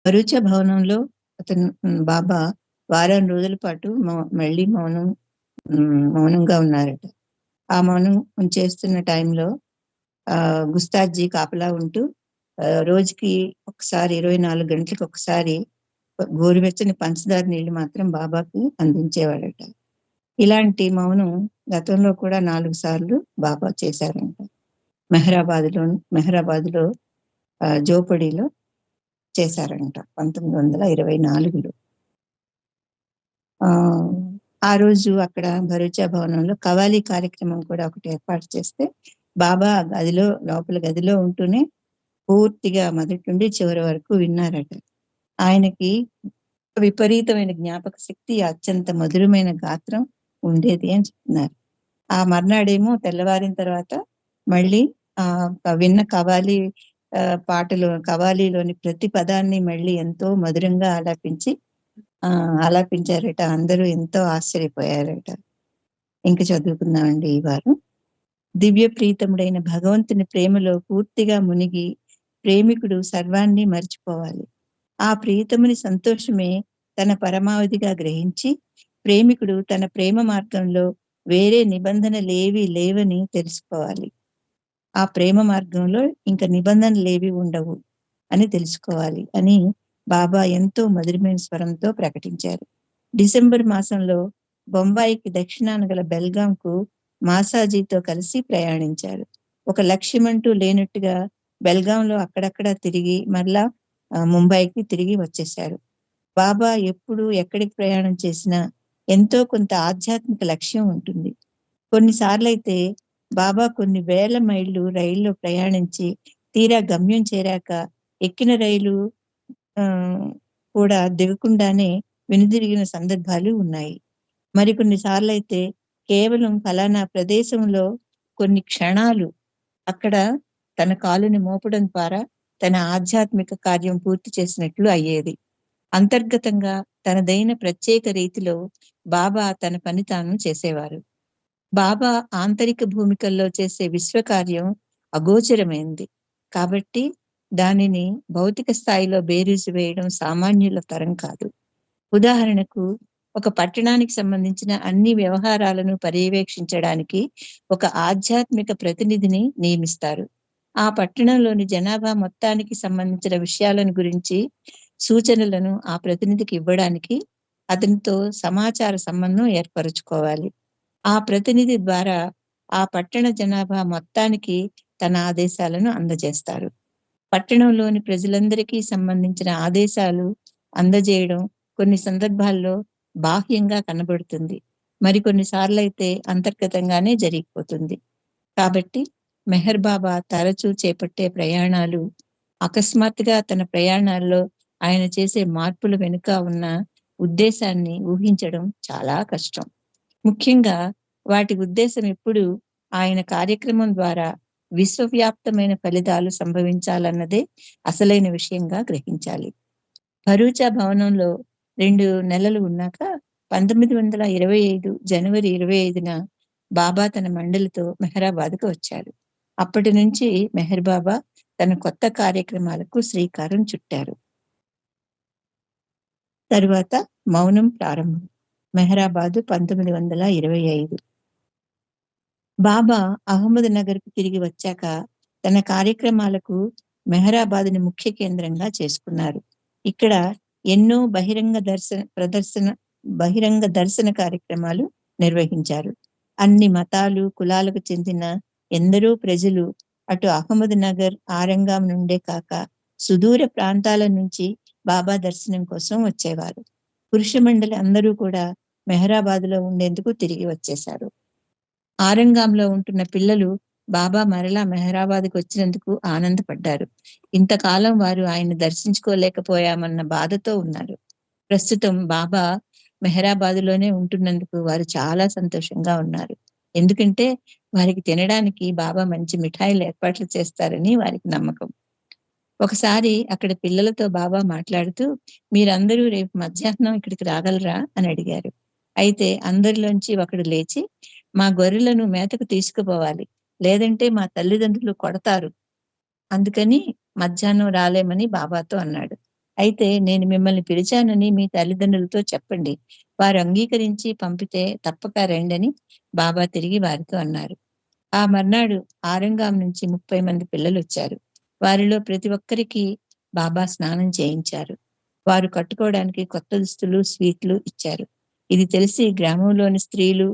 భరూచ భవనంలో బాబా వారం రోజుల పాటు మళ్ళీ మౌనంగా ఉన్నారట. ఆ మౌనం చేస్తున్న టైంలో గుస్తాజీ కాపలా ఉంటూ రోజుకి ఒకసారి 24 గంటలకు ఒకసారి గోరువెచ్చని పంచదార నీళ్లు మాత్రం బాబాకి అందించేవాడట. ఇలాంటి మౌనం గతంలో కూడా 4 సార్లు బాబా చేశారంట. మెహరాబాద్లో జోపడిలో చేశారంట 1924లో. ఆ రోజు అక్కడ భరూచా భవనంలో కవాలి కార్యక్రమం కూడా ఒకటి ఏర్పాటు చేస్తే బాబా లోపల గదిలో ఉంటూనే పూర్తిగా మొదటి నుండి చివరి వరకు విన్నారట. ఆయనకి విపరీతమైన జ్ఞాపక శక్తి, అత్యంత మధురమైన గాత్రం ఉండేది అని చెప్తున్నారు. ఆ మర్నాడేమో తెల్లవారిన తర్వాత మళ్ళీ విన్న కవాలీలోని ప్రతి పదాన్ని మళ్ళీ ఎంతో మధురంగా ఆలాపించారట. అందరూ ఎంతో ఆశ్చర్యపోయారట. ఇంక చదువుకుందామండి ఈ వారం. దివ్య ప్రీతముడైన భగవంతుని ప్రేమలో పూర్తిగా మునిగి ప్రేమికుడు సర్వాన్ని మర్చిపోవాలి. ఆ ప్రీతముని సంతోషమే తన పరమావధిగా గ్రహించి ప్రేమికుడు తన ప్రేమ మార్గంలో వేరే నిబంధనలేవి లేవని తెలుసుకోవాలి. ఆ ప్రేమ మార్గంలో ఇంకా నిబంధనలేవి ఉండవు అని తెలుసుకోవాలి అని బాబా ఎంతో మధురమైన స్వరంతో ప్రకటించారు. డిసెంబర్ మాసంలో బొంబాయికి దక్షిణాన గల బెల్గాంకు మాసాజీతో కలిసి ప్రయాణించారు. ఒక లక్ష్యమంటూ లేనట్టుగా బెల్గాంలో అక్కడక్కడ తిరిగి మరలా ముంబైకి తిరిగి వచ్చేశారు. బాబా ఎప్పుడు ఎక్కడికి ప్రయాణం చేసినా ఎంతో కొంత ఆధ్యాత్మిక లక్ష్యం ఉంటుంది. కొన్నిసార్లైతే బాబా కొన్ని వేల మైళ్ళు రైల్లో ప్రయాణించి తీరా గమ్యం చేరాక ఎక్కిన రైలు కూడా దిగకుండానే వెనుదిరిగిన సందర్భాలు ఉన్నాయి. మరికొన్నిసార్లు అయితే కేవలం ఫలానా ప్రదేశంలో కొన్ని క్షణాలు అక్కడ తన కాలుని మోపడం ద్వారా తన ఆధ్యాత్మిక కార్యం పూర్తి చేసినట్లు అయ్యేది. అంతర్గతంగా తనదైన ప్రత్యేక రీతిలో బాబా తన పని తాను చేసేవారు. బాబా ఆంతరిక భూమికల్లో చేసే విశ్వకార్యం అగోచరమైంది కాబట్టి దానిని భౌతిక స్థాయిలో బేరీజు వేయడం సామాన్యుల తరం కాదు. ఉదాహరణకు ఒక పట్టణానికి సంబంధించిన అన్ని వ్యవహారాలను పర్యవేక్షించడానికి ఒక ఆధ్యాత్మిక ప్రతినిధిని నియమిస్తారు. ఆ పట్టణంలోని జనాభా మొత్తానికి సంబంధించిన విషయాలను గురించి సూచనలను ఆ ప్రతినిధికి ఇవ్వడానికి అతనితో సమాచార సంబంధం ఏర్పరచుకోవాలి. ఆ ప్రతినిధి ద్వారా ఆ పట్టణ జనాభా మొత్తానికి తన ఆదేశాలను అందజేస్తారు. పట్టణంలోని ప్రజలందరికీ సంబంధించిన ఆదేశాలు అందజేయడం కొన్ని సందర్భాల్లో బాహ్యంగా కనబడుతుంది, మరికొన్నిసార్లు అయితే అంతర్గతంగానే జరిగిపోతుంది. కాబట్టి మెహర్ బాబా తరచూ చేపట్టే ప్రయాణాలు అకస్మాత్తుగా తన ప్రయాణాల్లో ఆయన చేసే మార్పుల వెనుక ఉన్న ఉద్దేశాన్ని ఊహించడం చాలా కష్టం. ముఖ్యంగా వాటి ఉద్దేశం ఎప్పుడు ఆయన కార్యక్రమం ద్వారా విశ్వవ్యాప్తమైన ఫలితాలు సంభవించాలన్నదే అసలైన విషయంగా గ్రహించాలి. భరూచా భవనంలో 2 నెలలు ఉన్నాక 1925 జనవరి 25న బాబా తన మండలితో మెహరాబాద్కు వచ్చారు. అప్పటి నుంచి మెహర్ బాబా తన కొత్త కార్యక్రమాలకు శ్రీకారం చుట్టారు. తరువాత మౌనం ప్రారంభం. మెహరాబాదు 1925. బాబా అహ్మద్ నగర్కు తిరిగి వచ్చాక తన కార్యక్రమాలకు మెహరాబాద్ని ముఖ్య కేంద్రంగా చేసుకున్నారు. ఇక్కడ ఎన్నో బహిరంగ దర్శన కార్యక్రమాలు నిర్వహించారు. అన్ని మతాలు కులాలకు చెందిన ఎందరో ప్రజలు అటు అహ్మద్ నగర్ ఆరంగం నుండే కాక సుదూర ప్రాంతాల నుంచి బాబా దర్శనం కోసం వచ్చేవారు. పురుష మండలి అందరూ కూడా మెహరాబాద్లో ఉండేందుకు తిరిగి వచ్చేశారు. ఆరంగంలో ఉంటున్న పిల్లలు బాబా మరలా మెహరాబాద్కు వచ్చినందుకు ఆనందపడ్డారు. ఇంతకాలం వారు ఆయన దర్శించుకోలేకపోయామన్న బాధతో ఉన్నారు. ప్రస్తుతం బాబా మెహరాబాద్లోనే ఉంటున్నందుకు వారు చాలా సంతోషంగా ఉన్నారు. ఎందుకంటే వారికి తినడానికి బాబా మంచి మిఠాయిలు ఏర్పాట్లు చేస్తారని వారికి నమ్మకం. ఒకసారి అక్కడ పిల్లలతో బాబా మాట్లాడుతూ, మీరందరూ రేపు మధ్యాహ్నం ఇక్కడికి రాగలరా అని అడిగారు. అయితే అందరిలోంచి ఒకడు లేచి, మా గొర్రెలను మేతకు తీసుకుపోవాలి, లేదంటే మా తల్లిదండ్రులు కొడతారు, అందుకని మధ్యాహ్నం రాలేమని బాబాతో అన్నాడు. అయితే నేను మిమ్మల్ని పిలిచానని మీ తల్లిదండ్రులతో చెప్పండి. వారు అంగీకరించి పంపితే తప్పక రండని బాబా తిరిగి వారితో అన్నారు. ఆ మర్నాడు ఆరంగాం నుంచి 30 మంది పిల్లలొచ్చారు. వారిలో ప్రతి ఒక్కరికి బాబా స్నానం చేయించారు. వారు కట్టుకోవడానికి కొత్త దుస్తులు, స్వీట్లు ఇచ్చారు. ఇది తెలిసి గ్రామంలోని స్త్రీలు,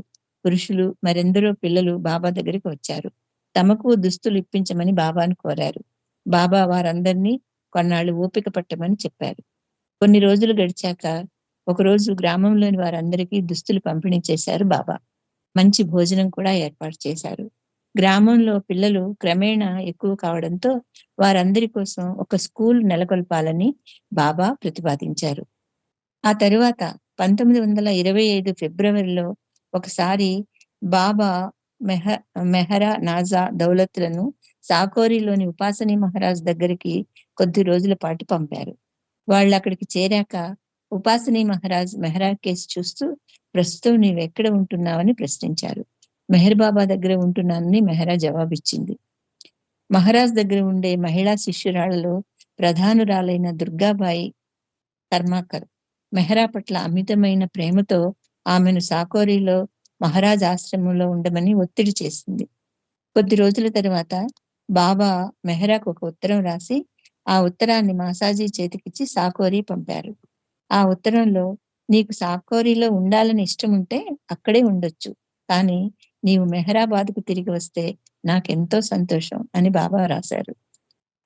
పురుషులు మరెందరో పిల్లలు బాబా దగ్గరికి వచ్చారు. తమకు దుస్తులు ఇప్పించమని బాబాను కోరారు. బాబా వారందరినీ కొన్నాళ్ళు ఓపిక పట్టమని చెప్పారు. కొన్ని రోజులు గడిచాక ఒకరోజు గ్రామంలోని వారందరికీ దుస్తులు పంపిణీ చేశారు బాబా. మంచి భోజనం కూడా ఏర్పాటు చేశారు. గ్రామంలో పిల్లలు క్రమేణా ఎక్కువ కావడంతో వారందరి కోసం ఒక స్కూల్ నెలకొల్పాలని బాబా ప్రతిపాదించారు. ఆ తరువాత 1925 ఫిబ్రవరిలో ఒకసారి బాబా మెహ మెహరా నాజా దౌలత్లను సాకోరిలోని ఉపాసనీ మహారాజ్ దగ్గరికి కొద్ది రోజుల పాటు పంపారు. వాళ్ళు అక్కడికి చేరాక ఉపాసనీ మహారాజ్ మెహరా కేసు చూస్తూ, ప్రస్తుతం నీవెక్కడ ఉంటున్నావని ప్రశ్నించారు. మెహర్ బాబా దగ్గర ఉంటున్నానని మెహరా జవాబిచ్చింది. మహారాజ్ దగ్గర ఉండే మహిళా శిష్యురాళ్లలో ప్రధానురాలైన దుర్గాబాయి కర్మాకర్ మెహరా పట్ల అమితమైన ప్రేమతో ఆమెను సాకోరిలో మహారాజ్ ఆశ్రమంలో ఉండమని ఒత్తిడి చేసింది. కొద్ది రోజుల తర్వాత బాబా మెహరాకు ఒక ఉత్తరం రాసి ఆ ఉత్తరాన్ని మాసాజీ చేతికిచ్చి సాకోరి పంపారు. ఆ ఉత్తరంలో, నీకు సాకోరిలో ఉండాలని ఇష్టం ఉంటే అక్కడే ఉండొచ్చు, కానీ నీవు మెహరాబాద్కు తిరిగి వస్తే నాకెంతో సంతోషం అని బాబా రాశారు.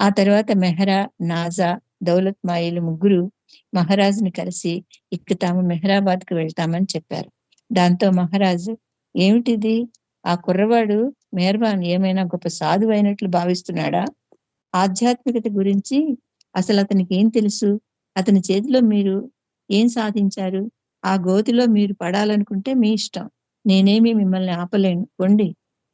ఆ తర్వాత మెహరా, నాజా, దౌలత్ మాయిలు ముగ్గురు మహారాజుని కలిసి ఇక తాము మెహరాబాద్కు వెళ్తామని చెప్పారు. దాంతో మహారాజు, ఏమిటిది? ఆ కుర్రవాడు మెహర్బాన్ ఏమైనా గొప్ప సాధువు అయినట్లు భావిస్తున్నాడా? ఆధ్యాత్మికత గురించి అసలు అతనికి ఏం తెలుసు? అతని చేతిలో మీరు ఏం సాధించారు? ఆ గోతిలో మీరు పడాలనుకుంటే మీ ఇష్టం. నేనేమి మిమ్మల్ని ఆపలేను. పొండి,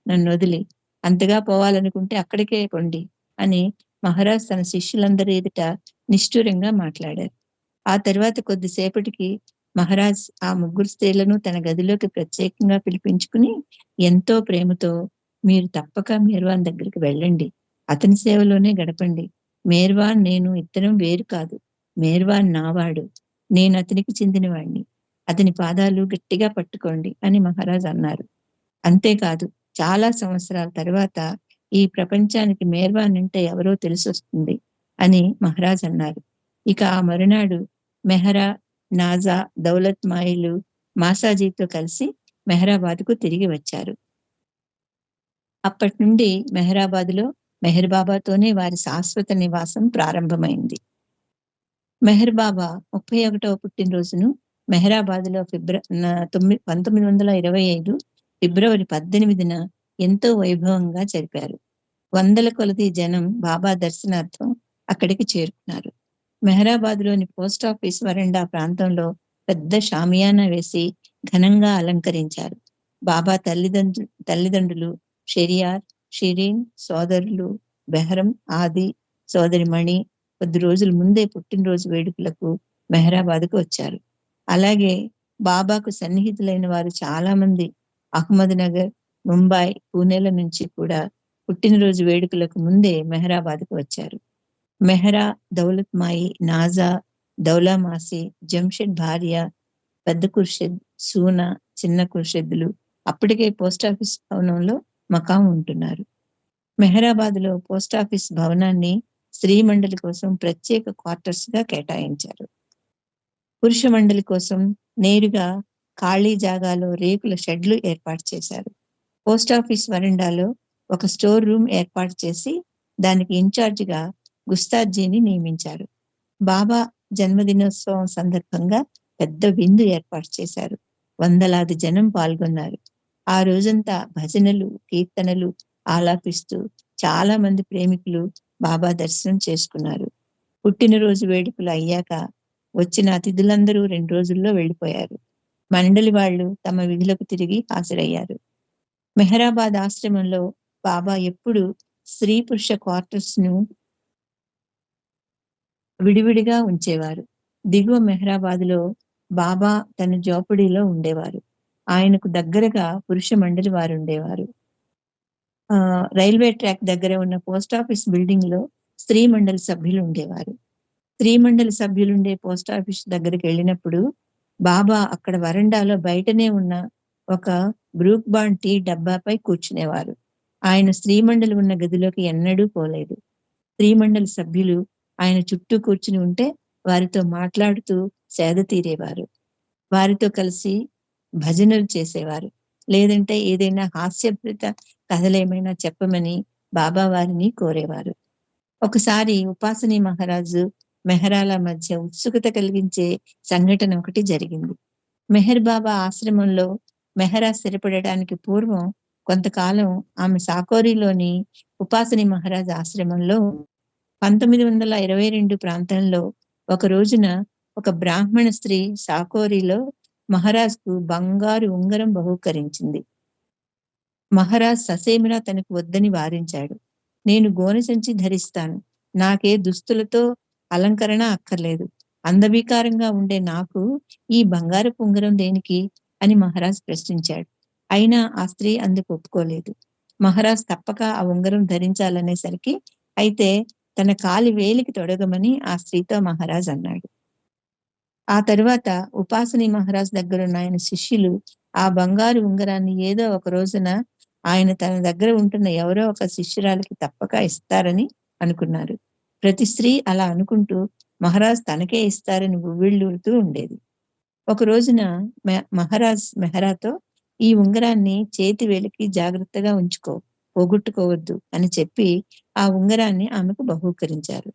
నన్ను వదిలి. అంతగా పోవాలనుకుంటే అక్కడికే పొండి అని మహారాజ్ తన శిష్యులందరి ఎదుట నిష్ఠూరంగా మాట్లాడారు. ఆ తర్వాత కొద్దిసేపటికి మహారాజ్ ఆ ముగ్గురు స్త్రీలను తన గదిలోకి ప్రత్యేకంగా పిలిపించుకుని ఎంతో ప్రేమతో, మీరు తప్పక మీర్వాన్ దగ్గరికి వెళ్ళండి. అతని సేవలోనే గడపండి. మేర్వాన్ నేను ఇద్దరం వేరు కాదు. మేర్వాన్ నావాడు. నేను అతనికి చెందినవాణ్ణి. అతని పాదాలు గట్టిగా పట్టుకోండి అని మహారాజ్ అన్నారు. అంతేకాదు, చాలా సంవత్సరాల తర్వాత ఈ ప్రపంచానికి మేర్వాన్ అంటే ఎవరో తెలిసొస్తుంది అని మహారాజ్ అన్నారు. ఇక ఆ మరునాడు మెహరా, నాజా, దౌలత్ మాయిలు మాసాజీతో కలిసి మెహరాబాద్కు తిరిగి వచ్చారు. అప్పటి నుండి మెహరాబాద్లో మెహర్ బాబాతోనే వారి శాశ్వత నివాసం ప్రారంభమైంది. మెహర్ బాబా 31వ పుట్టినరోజును మెహరాబాద్లో 1925 ఫిబ్రవరి 18న ఎంతో వైభవంగా జరిపారు. వందల కొలది జనం బాబా దర్శనార్థం అక్కడికి చేరుకున్నారు. మెహరాబాద్లోని పోస్ట్ ఆఫీస్ వరండా ప్రాంతంలో పెద్ద షామియానా వేసి ఘనంగా అలంకరించారు. బాబా తల్లిదండ్రులు షెరియార్, షిరీన్, సోదరులు బెహరం, ఆది, సోదరి మణి కొద్ది రోజుల ముందే పుట్టినరోజు వేడుకలకు మెహరాబాద్కు వచ్చారు. అలాగే బాబాకు సన్నిహితులైన వారు చాలా మంది అహ్మద్ నగర్, ముంబై, పూణేల నుంచి కూడా పుట్టినరోజు వేడుకలకు ముందే మెహరాబాద్కు వచ్చారు. మెహరా, దౌలత్ మాయి, నాజా, దౌలా మాసి, జంషెడ్ భార్య, పెద్ద కుర్షెద్, సూనా, చిన్న కుర్షెద్దులు అప్పటికే పోస్టాఫీస్ భవనంలో మకాం ఉంటున్నారు. మెహరాబాద్లో పోస్టాఫీస్ భవనాన్ని స్త్రీ మండలి కోసం ప్రత్యేక క్వార్టర్స్ గా కేటాయించారు. పురుష మండలి కోసం నేరుగా ఖాళీ జాగాలో రేకుల షెడ్లు ఏర్పాటు చేశారు. పోస్టాఫీస్ వరండాలో ఒక స్టోర్ రూమ్ ఏర్పాటు చేసి దానికి ఇన్ఛార్జిగా గుస్తాజీని నియమించారు. బాబా జన్మదినోత్సవం సందర్భంగా పెద్ద విందు ఏర్పాటు చేశారు. వందలాది జనం పాల్గొన్నారు. ఆ రోజంతా భజనలు, కీర్తనలు ఆలాపిస్తూ చాలా మంది ప్రేమికులు బాబా దర్శనం చేసుకున్నారు. పుట్టినరోజు వేడుకలు అయ్యాక వచ్చిన అతిథులందరూ 2 రోజుల్లో వెళ్ళిపోయారు. మండలి వాళ్ళు తమ విధులకు తిరిగి హాజరయ్యారు. మెహరాబాద్ ఆశ్రమంలో బాబా ఎప్పుడు స్త్రీ పురుష క్వార్టర్స్ ను విడివిడిగా ఉంచేవారు. దిగువ మెహరాబాద్లో బాబా తన జోపడిలో ఉండేవారు. ఆయనకు దగ్గరగా పురుష మండలి వారు ఉండేవారు. రైల్వే ట్రాక్ దగ్గర ఉన్న పోస్ట్ ఆఫీస్ బిల్డింగ్ లో స్త్రీ మండలి సభ్యులు ఉండేవారు. స్త్రీ మండలి సభ్యులుండే పోస్ట్ ఆఫీస్ దగ్గరికి వెళ్ళినప్పుడు బాబా అక్కడ వరండాలో బయటనే ఉన్న ఒక బ్రూక్ బాండ్ టీ డబ్బాపై కూర్చునేవారు. ఆయన స్త్రీ మండలి ఉన్న గదిలోకి ఎన్నడూ పోలేదు. స్త్రీ మండలి సభ్యులు ఆయన చుట్టూ కూర్చుని ఉంటే వారితో మాట్లాడుతూ సేద తీరేవారు. వారితో కలిసి భజనలు చేసేవారు. లేదంటే ఏదైనా హాస్యభరిత కథలేమైనా చెప్పమని బాబా వారిని కోరేవారు. ఒకసారి ఉపాసని మహారాజు మెహరాల మధ్య ఉత్సుకత కలిగించే సంఘటన ఒకటి జరిగింది. మెహర్ బాబా ఆశ్రమంలో మెహరా స్థిరపడటానికి పూర్వం కొంతకాలం ఆమె సాకోరిలోని ఉపాసని మహారాజ్ ఆశ్రమంలో 1922 ప్రాంతంలో ఒక రోజున ఒక బ్రాహ్మణ స్త్రీ సాకోరిలో మహారాజ్కు బంగారు ఉంగరం బహూకరించింది. మహారాజ్ ససేమిరా తనకు వద్దని వారించాడు. నేను గోనె సంచి ధరిస్తాను, నాకే దుస్తులతో అలంకరణ అక్కర్లేదు, అందవికారంగా ఉండే నాకు ఈ బంగారపు ఉంగరం దేనికి అని మహారాజ్ ప్రశ్నించాడు. అయినా ఆ స్త్రీ అందుకు ఒప్పుకోలేదు. మహారాజ్ తప్పక ఆ ఉంగరం ధరించాలనేసరికి అయితే తన కాలి వేలికి తొడగమని ఆ స్త్రీతో మహారాజ్ అన్నాడు. ఆ తరువాత ఉపాసని మహారాజ్ దగ్గరున్న ఆయన శిష్యులు ఆ బంగారు ఉంగరాన్ని ఏదో ఒక రోజున ఆయన తన దగ్గర ఉంటున్న ఎవరో ఒక శిష్యురాలికి తప్పక ఇస్తారని అనుకున్నారు. ప్రతి స్త్రీ అలా అనుకుంటూ మహారాజ్ తనకే ఇస్తారని ఉవ్విళ్ళూరుతూ ఉండేది. ఒక రోజున మహారాజ్ మెహరాతో ఈ ఉంగరాన్ని చేతి వేలికి జాగ్రత్తగా ఉంచుకో, పోగొట్టుకోవద్దు అని చెప్పి ఆ ఉంగరాన్ని ఆమెకు బహూకరించారు.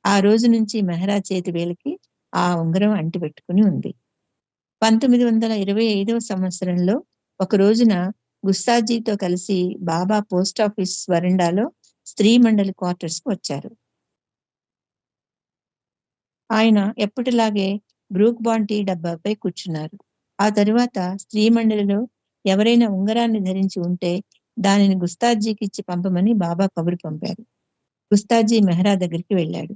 ఆ రోజు నుంచి మెహరా చేతి వేలికి ఆ ఉంగరం అంటిపెట్టుకుని ఉంది. 1925 సంవత్సరంలో ఒక రోజున గుస్తాజీతో కలిసి బాబా పోస్ట్ ఆఫీస్ వరండాలో స్త్రీ మండలి క్వార్టర్స్ కు వచ్చారు. ఆయన ఎప్పటిలాగే బ్రూక్ బాండ్ టీ డబ్బాపై కూర్చున్నారు. ఆ తరువాత స్త్రీ మండలిలో ఎవరైనా ఉంగరాన్ని ధరించి ఉంటే దానిని గుస్తాజీకి ఇచ్చి పంపమని బాబా కబురు పంపారు. గుస్తాజీ మెహరా దగ్గరికి వెళ్ళాడు.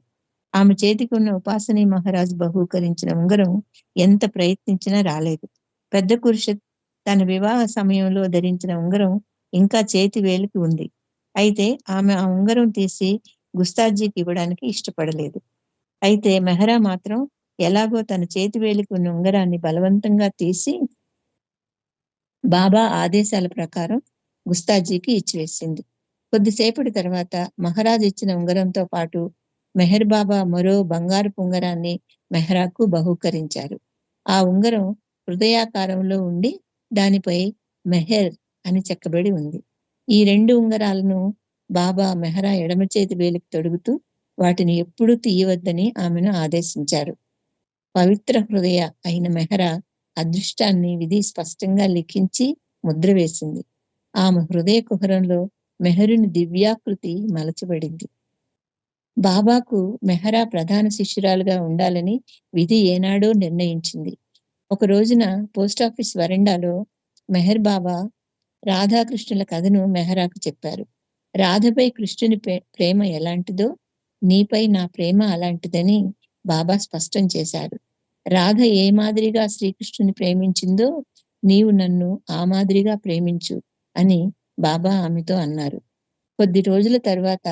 ఆమె చేతికి ఉన్న ఉపాసని మహారాజ్ బహూకరించిన ఉంగరం ఎంత ప్రయత్నించినా రాలేదు. పెద్ద కురుషత్ తన వివాహ సమయంలో ధరించిన ఉంగరం ఇంకా చేతి వేలికి ఉంది. అయితే ఆమె ఆ ఉంగరం తీసి గుస్తాజీకి ఇవ్వడానికి ఇష్టపడలేదు. అయితే మెహరా మాత్రం ఎలాగో తన చేతి వేలికి ఉన్న ఉంగరాన్ని బలవంతంగా తీసి బాబా ఆదేశాల ప్రకారం గుస్తాజీకి ఇచ్చివేసింది. కొద్దిసేపటి తర్వాత మహారాజ్ ఇచ్చిన ఉంగరంతో పాటు మెహర్ బాబా మరో బంగారపు ఉంగరాన్ని మెహరాకు బహూకరించారు. ఆ ఉంగరం హృదయాకారంలో ఉండి దానిపై మెహర్ అని చెక్కబడి ఉంది. ఈ 2 ఉంగరాలను బాబా మెహరా ఎడమ చేతి వేలికి తొడుగుతూ వాటిని ఎప్పుడూ తీయవద్దని ఆమెను ఆదేశించారు. పవిత్ర హృదయ అయిన మెహరా అదృష్టాన్ని విధి స్పష్టంగా లిఖించి ముద్ర వేసింది. ఆమె హృదయ కుహరంలో మెహరుని దివ్యాకృతి మలచబడింది. బాబాకు మెహరా ప్రధాన శిష్యురాలుగా ఉండాలని విధి ఏనాడో నిర్ణయించింది. ఒక రోజున పోస్ట్ ఆఫీస్ వరండాలో మెహర్ బాబా రాధాకృష్ణుల కథను మెహరాకు చెప్పారు. రాధపై కృష్ణుని ప్రేమ ఎలాంటిదో నీపై నా ప్రేమ అలాంటిదని బాబా స్పష్టం చేశారు. రాధ ఏ మాదిరిగా శ్రీకృష్ణుని ప్రేమించిందో నీవు నన్ను ఆ మాదిరిగా ప్రేమించు అని బాబా ఆమెతో అన్నారు. కొద్ది రోజుల తర్వాత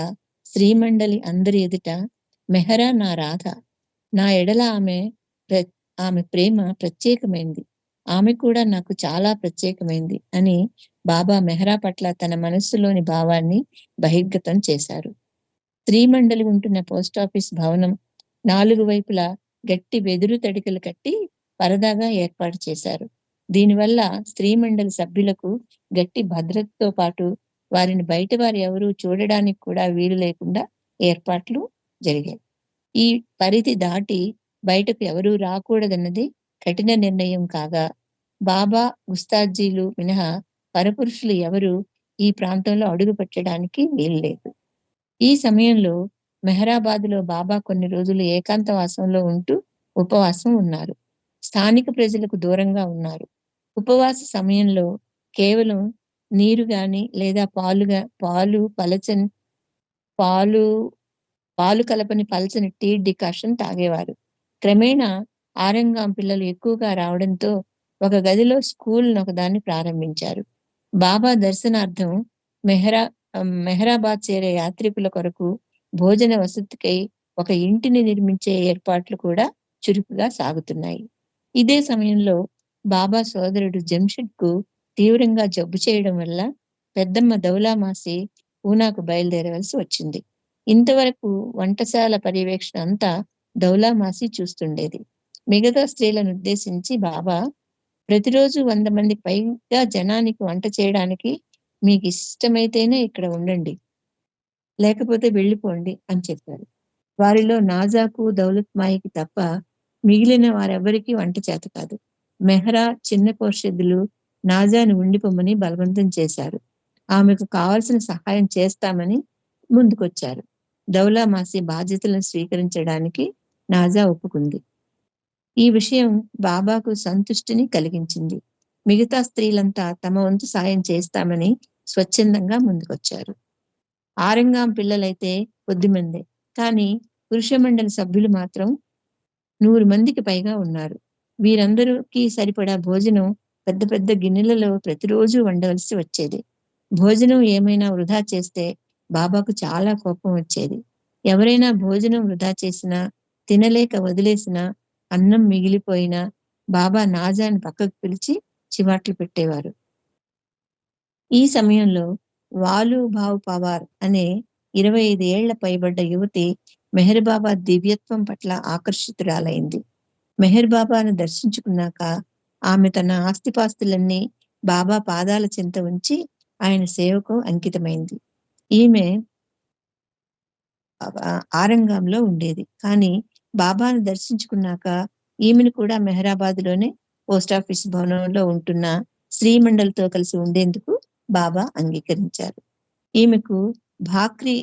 శ్రీమండలి అందరి ఎదుట మెహరా నా రాధ, నా ఎడల ఆమె ప్రేమ ప్రత్యేకమైంది, ఆమె కూడా నాకు చాలా ప్రత్యేకమైంది అని బాబా మెహరా పట్ల తన మనస్సులోని భావాన్ని బహిర్గతం చేశారు. స్త్రీ మండలి ఉంటున్న పోస్ట్ ఆఫీస్ భవనం 4 వైపులా గట్టి వెదురు తడికలు కట్టి పరదాగా ఏర్పాటు చేశారు. దీనివల్ల స్త్రీ మండలి సభ్యులకు గట్టి భద్రతతో పాటు వారిని బయట వారు ఎవరూ చూడడానికి కూడా వీలు లేకుండా ఏర్పాట్లు జరిగాయి. ఈ పరిధి దాటి బయటకు ఎవరూ రాకూడదన్నది కఠిన నిర్ణయం కాగా బాబా గుస్తాజీలు మినహా పరపురుషులు ఎవరు ఈ ప్రాంతంలో అడుగు పెట్టడానికి వీల్లేదు. ఈ సమయంలో మెహరాబాద్లో బాబా కొన్ని రోజులు ఏకాంతవాసంలో ఉంటూ ఉపవాసం ఉన్నారు. స్థానిక ప్రజలకు దూరంగా ఉన్నారు. ఉపవాస సమయంలో కేవలం నీరు గాని లేదా పాలు కలపని పలచని టీ డికాషన్ తాగేవారు. క్రమేణా ఆరంగాం పిల్లలు ఎక్కువగా రావడంతో ఒక గదిలో స్కూల్ను ఒకదాన్ని ప్రారంభించారు. బాబా దర్శనార్థం మెహరాబాద్ చేరే యాత్రికుల కొరకు భోజన వసతికై ఒక ఇంటిని నిర్మించే ఏర్పాట్లు కూడా చురుకుగా సాగుతున్నాయి. ఇదే సమయంలో బాబా సోదరుడు జంషెడ్కు తీవ్రంగా జబ్బు చేయడం వల్ల పెద్దమ్మ దౌలామాసి పూనాకు బయలుదేరవలసి వచ్చింది. ఇంతవరకు వంటశాల పర్యవేక్షణ అంతా దౌలామాసి చూస్తుండేది. మిగతా స్త్రీలను ఉద్దేశించి బాబా ప్రతిరోజు 100 మందికి పైగా జనానికి వంట చేయడానికి మీకు ఇష్టమైతేనే ఇక్కడ ఉండండి, లేకపోతే వెళ్ళిపోండి అని చెప్పారు. వారిలో నాజాకు, దౌలత్మాయికి తప్ప మిగిలిన వారెవ్వరికీ వంట చేత కాదు. మెహ్రా, చిన్న కోర్షెద్దులు నాజాను ఉండిపోమని బలవంతం చేశారు. ఆమెకు కావలసిన సహాయం చేస్తామని ముందుకొచ్చారు. దౌలామాసి బాధ్యతలను స్వీకరించడానికి నాజా ఒప్పుకుంది. ఈ విషయం బాబాకు సంతుష్టిని కలిగించింది. మిగతా స్త్రీలంతా తమ వంతు సాయం చేస్తామని స్వచ్ఛందంగా ముందుకొచ్చారు. ఆరంగాం పిల్లలైతే కొద్దిమందే, కానీ పురుష మండలి సభ్యులు మాత్రం 100 మందికి పైగా ఉన్నారు. వీరందరికీ సరిపడా భోజనం పెద్ద పెద్ద గిన్నెలలో ప్రతిరోజు వండవలసి వచ్చేది. భోజనం ఏమైనా వృధా చేస్తే బాబాకు చాలా కోపం వచ్చేది. ఎవరైనా భోజనం వృధా చేసినా, తినలేక వదిలేసినా, అన్నం మిగిలిపోయినా బాబా నాజాని పక్కకు పిలిచి చివాట్లు పెట్టేవారు. ఈ సమయంలో వాలు భావ్ పవార్ అనే 25 ఏళ్ల పైబడ్డ యువతి మెహర్ బాబా దివ్యత్వం పట్ల ఆకర్షితురాలైంది. మెహర్ బాబాను దర్శించుకున్నాక ఆమె తన ఆస్తిపాస్తులన్నీ బాబా పాదాల చెంత ఉంచి ఆయన సేవకు అంకితమైంది. ఈమె ఆరంగంలో ఉండేది, కానీ బాబాను దర్శించుకున్నాక ఈమెను కూడా మెహరాబాద్ లోనే పోస్టాఫీస్ భవనంలో ఉంటున్న శ్రీమండలితో కలిసి ఉండేందుకు బాబా అంగీకరించారు. ఈమెకు భాక్రీ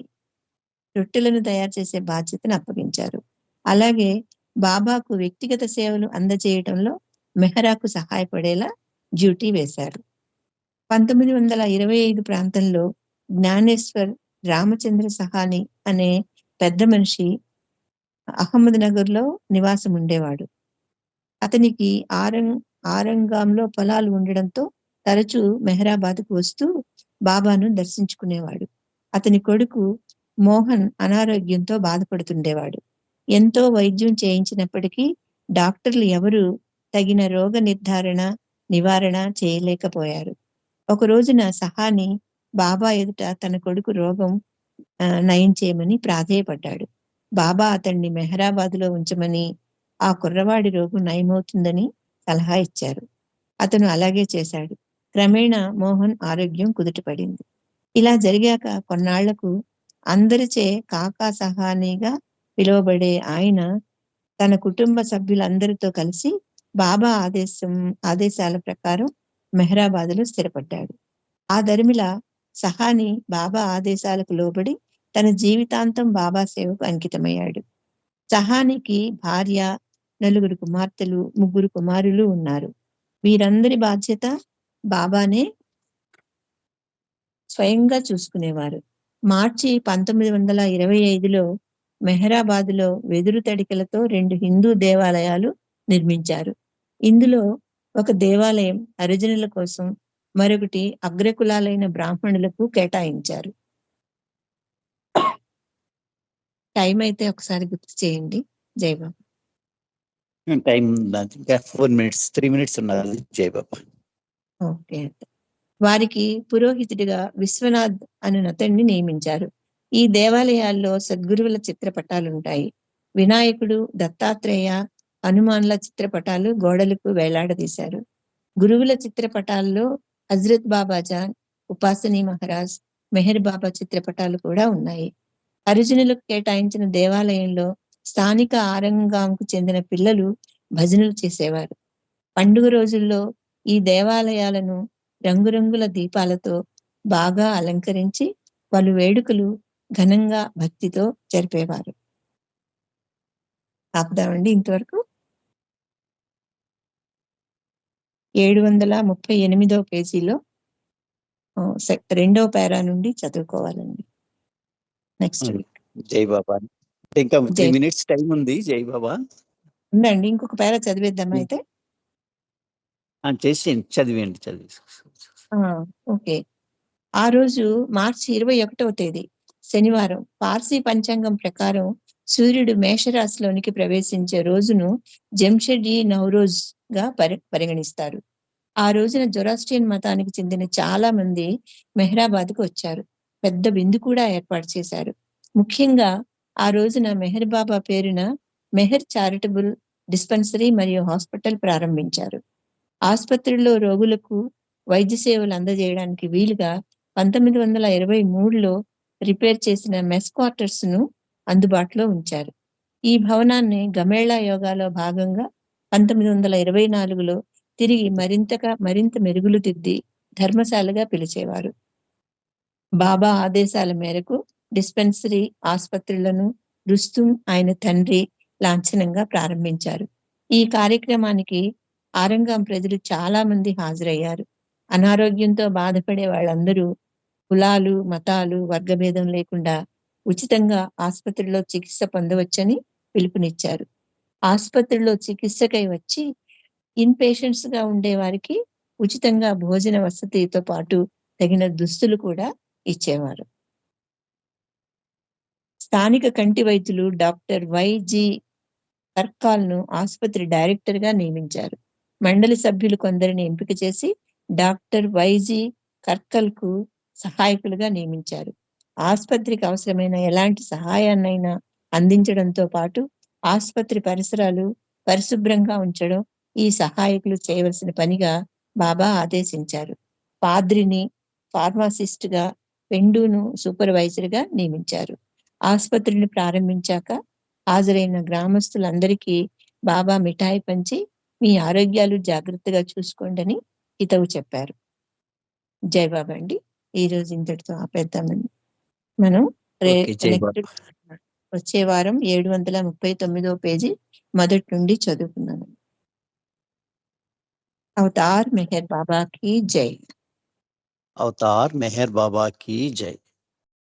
రొట్టెలను తయారు చేసే బాధ్యతను అప్పగించారు. అలాగే బాబాకు వ్యక్తిగత సేవలు అందజేయటంలో మెహరాకు సహాయపడేలా డ్యూటీ వేశారు. 1925 ప్రాంతంలో జ్ఞానేశ్వర్ రామచంద్ర సహాని అనే పెద్ద మనిషి అహ్మద్ నగర్ లో నివాసం ఉండేవాడు. అతనికి ఆరంగంలో పొలాలు ఉండడంతో తరచూ మెహరాబాద్కు వస్తూ బాబాను దర్శించుకునేవాడు. అతని కొడుకు మోహన్ అనారోగ్యంతో బాధపడుతుండేవాడు. ఎంతో వైద్యం చేయించినప్పటికీ డాక్టర్లు ఎవరూ తగిన రోగ నిర్ధారణ, నివారణ చేయలేకపోయారు. ఒక రోజున సహాని బాబా ఎదుట తన కొడుకు రోగం నయం చేయమని ప్రాధేయపడ్డాడు. బాబా అతన్ని మెహరాబాద్లో ఉంచమని, ఆ కుర్రవాడి రోగం నయమవుతుందని సలహా ఇచ్చారు. అతను అలాగే చేశాడు. క్రమేణా మోహన్ ఆరోగ్యం కుదుటపడింది. ఇలా జరిగాక కొన్నాళ్లకు అందరిచే కాకా సహానిగా పిలువబడే ఆయన తన కుటుంబ సభ్యులందరితో కలిసి బాబా ఆదేశాల ప్రకారం మెహరాబాద్లో స్థిరపడ్డాడు. ఆ దరిమిలా సహాని బాబా ఆదేశాలకు లోబడి తన జీవితాంతం బాబా సేవకు అంకితమయ్యాడు. సహానికి భార్య, 4 కుమార్తెలు, 3 కుమారులు ఉన్నారు. వీరందరి బాధ్యత బాబానే స్వయంగా చూసుకునేవారు. మార్చి 1925లో మెహరాబాద్లో వెదురు తడికలతో 2 హిందూ దేవాలయాలు నిర్మించారు. ఇందులో ఒక దేవాలయం హరిజనుల కోసం, మరొకటి అగ్రకులాలైన బ్రాహ్మణులకు కేటాయించారు. టైం అయితే ఒకసారి గుర్తు చేయండి. జయబాబా. టైం ఇంకా 4 minutes, 3 minutes ఉన్నది. జయబాబా. ఓకే. వారికి పురోహితుడిగా విశ్వనాథ్ అనే అతన్ని నియమించారు. ఈ దేవాలయాల్లో సద్గురువుల చిత్రపటాలుంటాయి. వినాయకుడు, దత్తాత్రేయ, హనుమాన్ల చిత్రపటాలు గోడలకు వేలాడదీశారు. గురువుల చిత్రపటాల్లో హజరత్ బాబాజాన్, ఉపాసనీ మహారాజ్, మెహర్ బాబా చిత్రపటాలు కూడా ఉన్నాయి. హరిజనులకు కేటాయించిన దేవాలయంలో స్థానిక ఆరంగంకు చెందిన పిల్లలు భజనలు చేసేవారు. పండుగ రోజుల్లో ఈ దేవాలయాలను రంగురంగుల దీపాలతో బాగా అలంకరించి పలు వేడుకలు ఘనంగా భక్తితో జరిపేవారు. ఆపుదామండి ఇంతవరకు. 738వ పేజీలో 2వ పేరా నుండి చదువుకోవాలండి. Next week. జై బాబా. ఇంకా 3 minutes టైం ఉంది. జై బాబా ఉందండి. ఇంకొక పేరా చదివేద్దామా అయితే? చేసేయండి, చదివి. ఓకే. ఆ రోజు మార్చి 21వ తేదీ శనివారం పార్సీ పంచాంగం ప్రకారం సూర్యుడు మేషరాశిలోనికి ప్రవేశించే రోజును జంషెడ్-ఇ నౌరోజ్ గా పరిగణిస్తారు. ఆ రోజున జొరాస్ట్రియన్ మతానికి చెందిన చాలా మంది మెహ్రాబాద్కు వచ్చారు. పెద్ద విందు కూడా ఏర్పాటు చేశారు. ముఖ్యంగా ఆ రోజున మెహర్ బాబా పేరున మెహర్ చారిటబుల్ డిస్పెన్సరీ మరియు హాస్పిటల్ ప్రారంభించారు. ఆసుపత్రిలో రోగులకు వైద్య సేవలు అందజేయడానికి వీలుగా 1923లో రిపేర్ చేసిన మెస్ క్వార్టర్స్ ను అందుబాటులో ఉంచారు. ఈ భవనాన్ని గమేళా యోగాలో భాగంగా 1924లో తిరిగి మరింత మెరుగులు దిద్ది ధర్మశాలగా పిలిచేవారు. బాబా ఆదేశాల మేరకు డిస్పెన్సరీ ఆసుపత్రులను రుస్తుం ఆయన తండ్రి లాంఛనంగా ప్రారంభించారు. ఈ కార్యక్రమానికి ఆరంగం ప్రజలు చాలా మంది హాజరయ్యారు. అనారోగ్యంతో బాధపడే వాళ్ళందరూ కులాలు, మతాలు, వర్గభేదం లేకుండా ఉచితంగా ఆసుపత్రిలో చికిత్స పొందవచ్చని పిలుపునిచ్చారు. ఆసుపత్రిలో చికిత్సకై వచ్చి ఇన్ పేషెంట్స్ గా ఉండే వారికి ఉచితంగా భోజన వసతితో పాటు తగిన దుస్తులు కూడా ఇచ్చేవారు. స్థానిక కంటి వైద్యులు డాక్టర్ వైజి కర్కాల్ ను ఆసుపత్రి డైరెక్టర్ గా నియమించారు. మండలి సభ్యులు కొందరిని ఎంపిక చేసి డాక్టర్ వైజి కర్కల్ కు సహాయకులుగా నియమించారు. ఆసుపత్రికి అవసరమైన ఎలాంటి సహాయాన్నైనా అందించడంతో పాటు ఆసుపత్రి పరిసరాలు పరిశుభ్రంగా ఉంచడం ఈ సహాయకులు చేయవలసిన పనిగా బాబా ఆదేశించారు. పాద్రిని ఫార్మాసిస్ట్ గా, పెండును సూపర్వైజర్ గా నియమించారు. ఆసుపత్రిని ప్రారంభించాక హాజరైన గ్రామస్తులందరికీ బాబా మిఠాయి పంచి మీ ఆరోగ్యాలు జాగ్రత్తగా చూసుకోండి హితవు చెప్పారు. జై బాబా అండి. ఈ రోజు ఇంతటితో ఆపేద్దామండి. మనం వచ్చే వారం 739వ పేజీ మొదటి నుండి చదువుకున్నాను. అవతార్ మెహర్ బాబా की जय. अवतार मेहर बाबा की जय.